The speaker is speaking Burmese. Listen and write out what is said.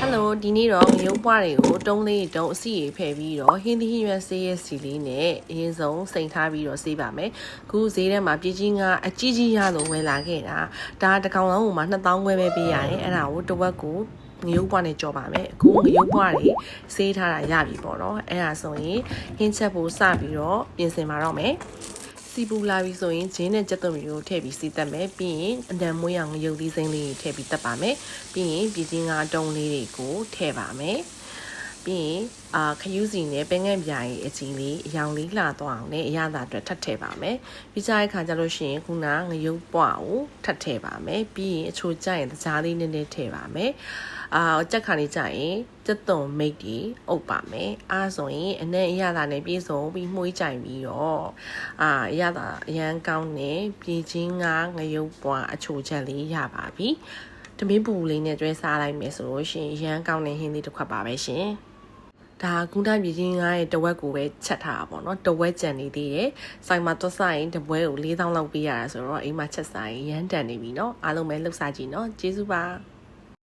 Hello ဒီနေ့တော့ငရုတ်ပွားတွေကိုတုံးလေးတုံးအစီရေဖယ်ပြီးတော့ဟင်းသီးဟင်းရွက်ဆေးရဲ့စီလေးနဲ့အရင်ဆုံးစိန်ထားပြီးတော့ဆေးပါမယ်။ခုဈေးထဲမှာပြည်ကြီးကအကြီးကြီးရလို့ဝယ်လာခဲ့တာဒါတစ်ကောင်လုံးကိုမှ2000ခွဲပဲပေးရတယ်။အဲ့ဒါကိုတစ်ဝက်ကိုငရုတ်ပွားနဲ့ကြော်ပါမယ်။အခုငရုတ်ပွားတွေဆေးထားတာရပြီပေါ့နော်။အဲ့ဒါဆိုရင်ဟင်းချက်ဖို့စပြီးတော့ပြင်ဆင်ပါတော့မယ်။စီပူလာပြီဆိုရင်ဂျင်းနဲ့ကြက်သွန်တွေကိုထည့်ပြီးစီးတက်မယ်ပြီးရင်အဒံမွေးအောင်ငရုတ်သီးစိမ်းလေးထည့်ပြီးတက်ပါမယ်ပြီးရင်ပြည်ကြီးငါတုံးလေးတွေကိုထည့်ပါမယ်ပြီးရင်ခရူးစီနဲ့ပင်ငန့်ပြားရဲ့အကြီးလေးအရောင်လေးလှသွားအောင်နဲ့အရသာအတွက်ထပ်ထည့်ပါမယ်ပြီးကြတဲ့ခါကျလို့ရှိရင်ခုနငရုတ်ပွားကိုထပ်ထည့်ပါမယ်ပြီးရင်အချိုကျရင်တကြားလေးနည်းနည်းထည့်ပါမယ်ကြက်ခါလေးကြရင်ကြက်သွန်မိတ်တီအုပ်ပါမယ်ဆိုရင်အနဲ့အရသာနဲ့ပြေဆုံးပြီးမှုေးကြိုင်ပြီးတော့အရသာအရန်ကောင်းနဲ့ပြည်ချင်းငါငရုတ်ပွားအချိုချက်လေးရပါပြီတမင်းပူလေးနဲ့တွဲစားလိုက်မယ်ဆိုလို့ရှိရင်ရန်ကောင်းတဲ့ဟင်းလေးတစ်ခွက်ပါပဲရှင်ဒါကုန်းတိုင်းပြည်ချင်းငါရဲ့တဝက်ကိုပဲချက်ထားတာပေါ့နော်တဝက်ကြံနေသေးတယ်ဆိုင်မှာသွားဆိုင်တပွဲကို4000လောက်ပေးရတာဆိုတော့အိမ်မှာချက်ဆိုင်ရန်တန်နေပြီเนาะအားလုံးပဲလှုပ်စားကြည့်เนาะကျေးဇူးပါ